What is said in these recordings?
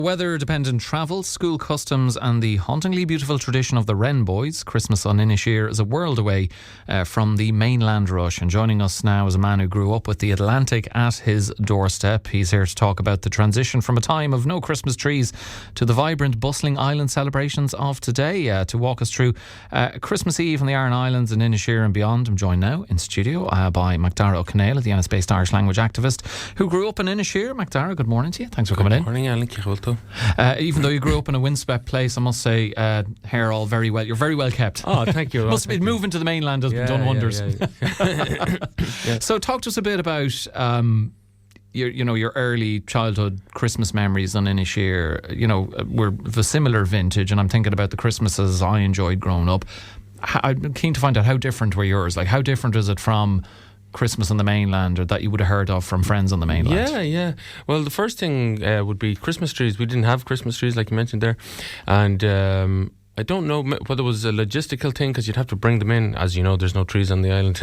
Weather-dependent travel, school customs and the hauntingly beautiful tradition of the Wren Boys. Christmas on Inis Oírr is a world away from the mainland rush. And joining us now is a man who grew up with the Atlantic at his doorstep. He's here to talk about the transition from a time of no Christmas trees to the vibrant, bustling island celebrations of today. To walk us through Christmas Eve on the Aran Islands and Inis Oírr and beyond, I'm joined now in studio by MacDara Ó Conaola, the Ennis-based Irish language activist who grew up in Inis Oírr. MacDara, good morning to you. Thanks for coming in. Good morning, Alan. Even though you grew up in a windswept place, I must say, hair all very well. You're very well kept. Oh, thank you. Must be moving to the mainland has done wonders. Yeah. So, talk to us a bit about your early childhood Christmas memories on Inis Oírr. You know, we're of a similar vintage, and I'm thinking about the Christmases I enjoyed growing up. I'm keen to find out how different were yours. Like, how different is it from Christmas on the mainland, or that you would have heard of from friends on the mainland? Yeah. Well, the first thing would be Christmas trees. We didn't have Christmas trees, like you mentioned there, and I don't know whether it was a logistical thing, because you'd have to bring them in. As you know, there's no trees on the island.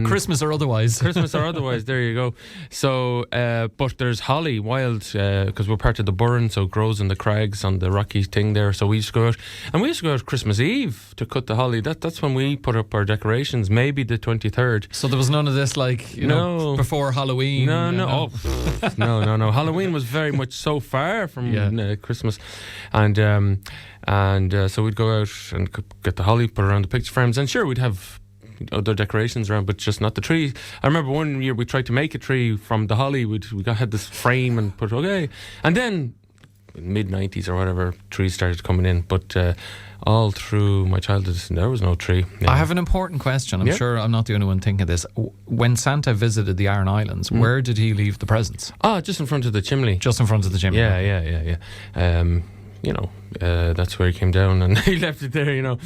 Christmas or otherwise. There you go. So, but there's holly, wild, because we're part of the Burren, so it grows in the crags on the rocky thing there. So we used to go out, and we used to go out Christmas Eve to cut the holly. That's when we put up our decorations, maybe the 23rd. So there was none of this, like, know, before Halloween? No. Halloween was very much so far from Christmas. And so we'd go out and get the holly, put around the picture frames, and sure, we'd have other decorations around, but just not the tree. I remember one year we tried to make a tree from the holly. We had this frame and put and then mid-90s or whatever, trees started coming in, but all through my childhood there was no tree. I have an important question. I'm sure I'm not the only one thinking this. When Santa visited the Aran Islands, where did he leave the presents? Just in front of the chimney. Just in front of the chimney. Yeah. That's where he came down, and he left it there, in and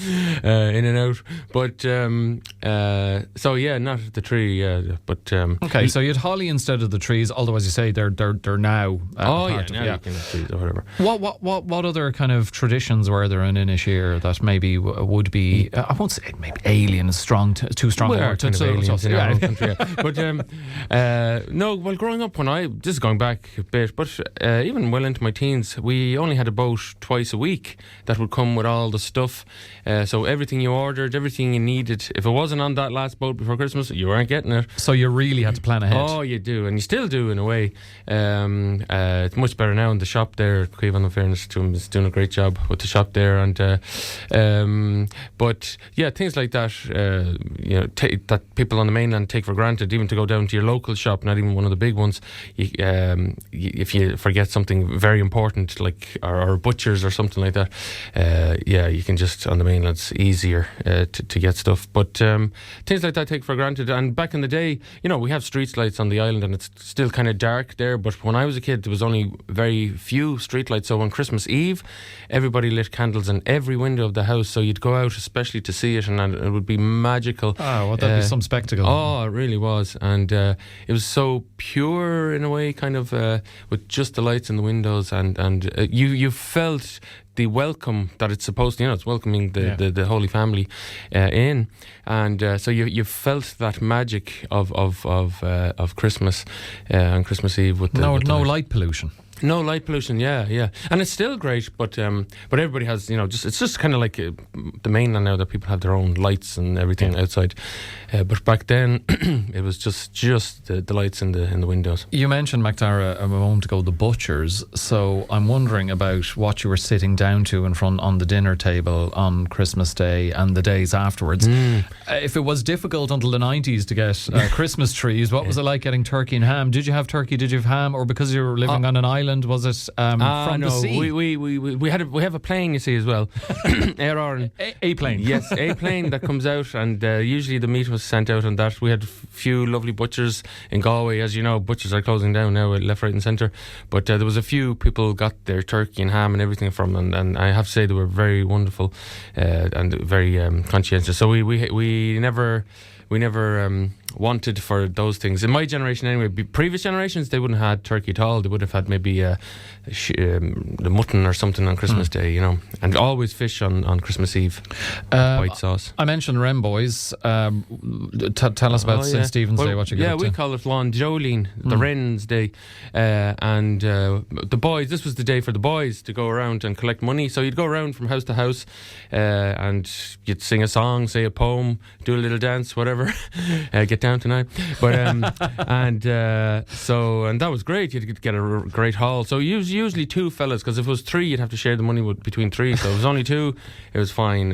out. But not the tree. But okay, so you had holly instead of the trees. Although, as you say, they're now. Now you can have trees or whatever. What other kind of traditions were there in Inis Oírr that maybe would be? I won't say maybe alien is too strong a word. Aliens in our own country. But no. Well, growing up, this is going back a bit, but even well into my teens, we only had a boat twice a week that would come with all the stuff, so everything you ordered, everything you needed, if it wasn't on that last boat before Christmas, you weren't getting it. So you really had to plan ahead. Oh, you do, and you still do in a way. It's much better now in the shop there. Caoimhin, in fairness to him, is doing a great job with the shop there, and but yeah, things like that that people on the mainland take for granted, even to go down to your local shop, not even one of the big ones, if you forget something very important, like or butchers or something like that, you can just, on the mainland, it's easier to get stuff. But things like that take for granted. And back in the day, we have street lights on the island, and it's still kind of dark there. But when I was a kid, there was only very few street lights. So on Christmas Eve, everybody lit candles in every window of the house. So you'd go out especially to see it, and it would be magical. Oh, well, that'd be some spectacle. Oh, it really was. And it was so pure in a way, kind of with just the lights in the windows, and you felt the welcome that it's supposed to, it's welcoming the Holy Family in, and so you felt that magic of Christmas on Christmas Eve with no light pollution. No light pollution, yeah, and it's still great, but everybody has, it's just kind of like the mainland now, that people have their own lights and everything outside. But back then, it was just the lights in the windows. You mentioned, MacDara, a moment ago, the butchers. So I'm wondering about what you were sitting down to in front on the dinner table on Christmas Day and the days afterwards. If it was difficult until the 90s to get Christmas trees, what was it like getting turkey and ham? Did you have turkey? Did you have ham? Or because you were living on an island, was it from the sea? We have a plane, you see, as well. Aran. A plane. Yes, a plane that comes out, and usually the meat was sent out on that. We had a few lovely butchers in Galway. As you know, butchers are closing down now, left, right and centre. But there was a few people got their turkey and ham and everything from them, and I have to say they were very wonderful and very conscientious. So we never wanted for those things. In my generation anyway, previous generations, they wouldn't have had turkey at all. They would have had maybe the mutton or something on Christmas Day, you know, and always fish on Christmas Eve, white sauce. I mentioned Wren Boys. Tell us about St. Stephen's Day, what you get up to. We call it Lon Jolene, the Wren's Day. And the boys, this was the day for the boys to go around and collect money. So you'd go around from house to house and you'd sing a song, say a poem, do a little dance, whatever. Get down tonight. But and that was great. You'd get a great haul. So usually two fellas, because if it was three, you'd have to share the money between three. So if it was only two, it was fine,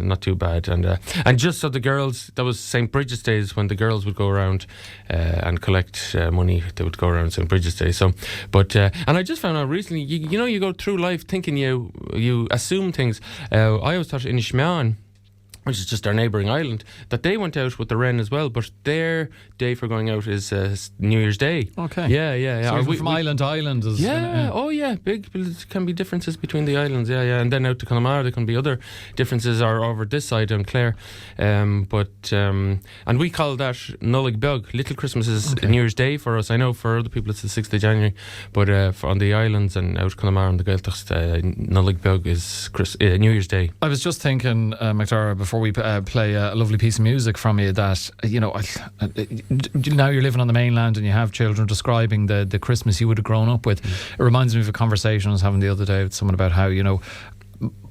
not too bad. And just so the girls, that was St. Bridget's Days when the girls would go around and collect money. They would go around St. Bridget's Day. So, but and I just found out recently, you know, you go through life thinking you assume things. I always thought Inis-based, which is just our neighbouring island, that they went out with the Wren as well, but their day for going out is New Year's Day. Okay. Yeah. So from island to island. Big. There can be differences between the islands, and then out to Connemara there can be other differences, or over this side on Clare. And we call that Nullig Bug. Little Christmas is New Year's Day for us. I know for other people it's the 6th of January, but on the islands and out Connemara and the Gaeltacht, Nullig Bug is New Year's Day. I was just thinking, MacDara, before we play a lovely piece of music from you, that now you're living on the mainland and you have children, describing the Christmas you would have grown up with. It reminds me of a conversation I was having the other day with someone about how,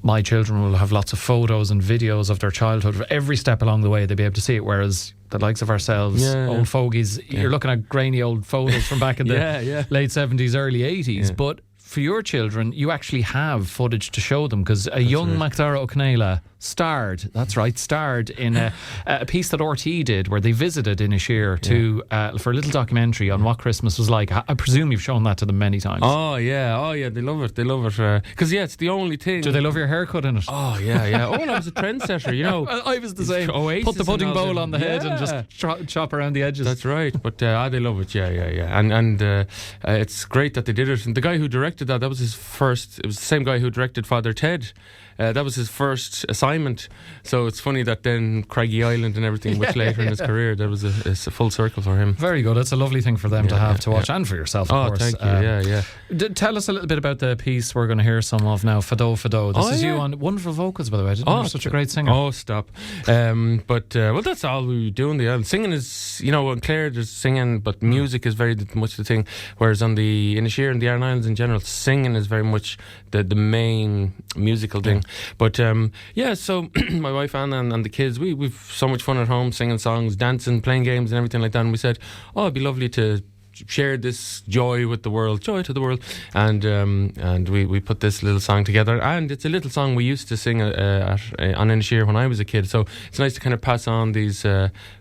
my children will have lots of photos and videos of their childhood. Every step along the way they'll be able to see it, whereas the likes of ourselves, old fogies, you're looking at grainy old photos from back in the late 70s, early 80s, but for your children, you actually have footage to show them, because a young MacDara Ó Conaola starred in a piece that RT did where they visited Inis Oírr for a little documentary on what Christmas was like. I presume you've shown that to them many times. Oh yeah, they love it. Because it's the only thing. Do they love your haircut in it? Oh yeah. Oh, I was a trendsetter, I was the same. Oasis. Put the pudding bowl on the head and just chop around the edges. That's right. But they love it. Yeah. And it's great that they did it. And the guy who directed that was his first. It was the same guy who directed Father Ted. That was his first assignment. So it's funny that then Craigie Island and everything, which later in his career, that was a full circle for him. Very good. It's a lovely thing for them to have to watch, and for yourself, of course. Thank you. Tell us a little bit about the piece we're going to hear some of now, Fado Fado. This is you on wonderful vocals, by the way. I didn't know you're such a great singer. Oh, stop. But that's all we do in the island. Singing is, in Clare there's singing, but music is very much the thing. Whereas on the Inis Oírr and the Aran Islands in general, singing is very much the main musical thing. But so my wife Anna and the kids, we've so much fun at home, singing songs, dancing, playing games and everything like that. And we said, it'd be lovely to share this joy to the world, and we put this little song together. And it's a little song we used to sing on Inis Oírr when I was a kid. So it's nice to kind of pass on these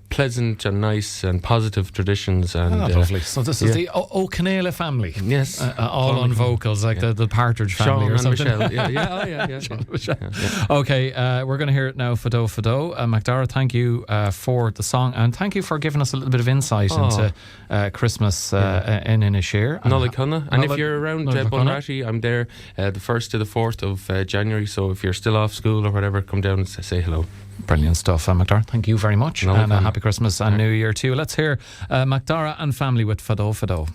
pleasant and nice and positive traditions. And lovely. So this is the Ó Conaola family. Yes, all on vocals, like the Partridge family, Sean or something. And Michelle. Sean and Michelle. Okay, we're going to hear it now. Fado Fado. MacDara, thank you for the song, and thank you for giving us a little bit of insight into Christmas in Inis Oírr. Nullig. And if you're around Bunratty, I'm there the 1st to the 4th of January. So if you're still off school or whatever, come down and say hello. Brilliant stuff, MacDara. Thank you very much, and a happy Christmas and New Year too. Let's hear MacDara and family with Fado Fado.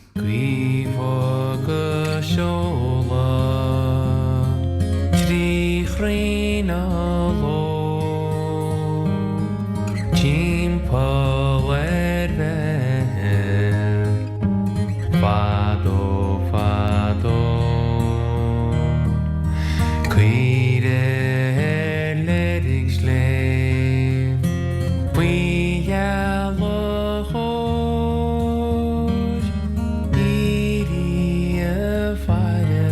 Fire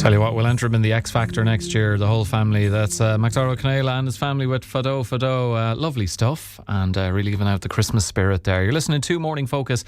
Tell you what, we'll enter him in the X Factor next year, the whole family. That's MacDara Ó Conaola and his family with Fado. Lovely stuff, and really giving out the Christmas spirit there. You're listening to Morning Focus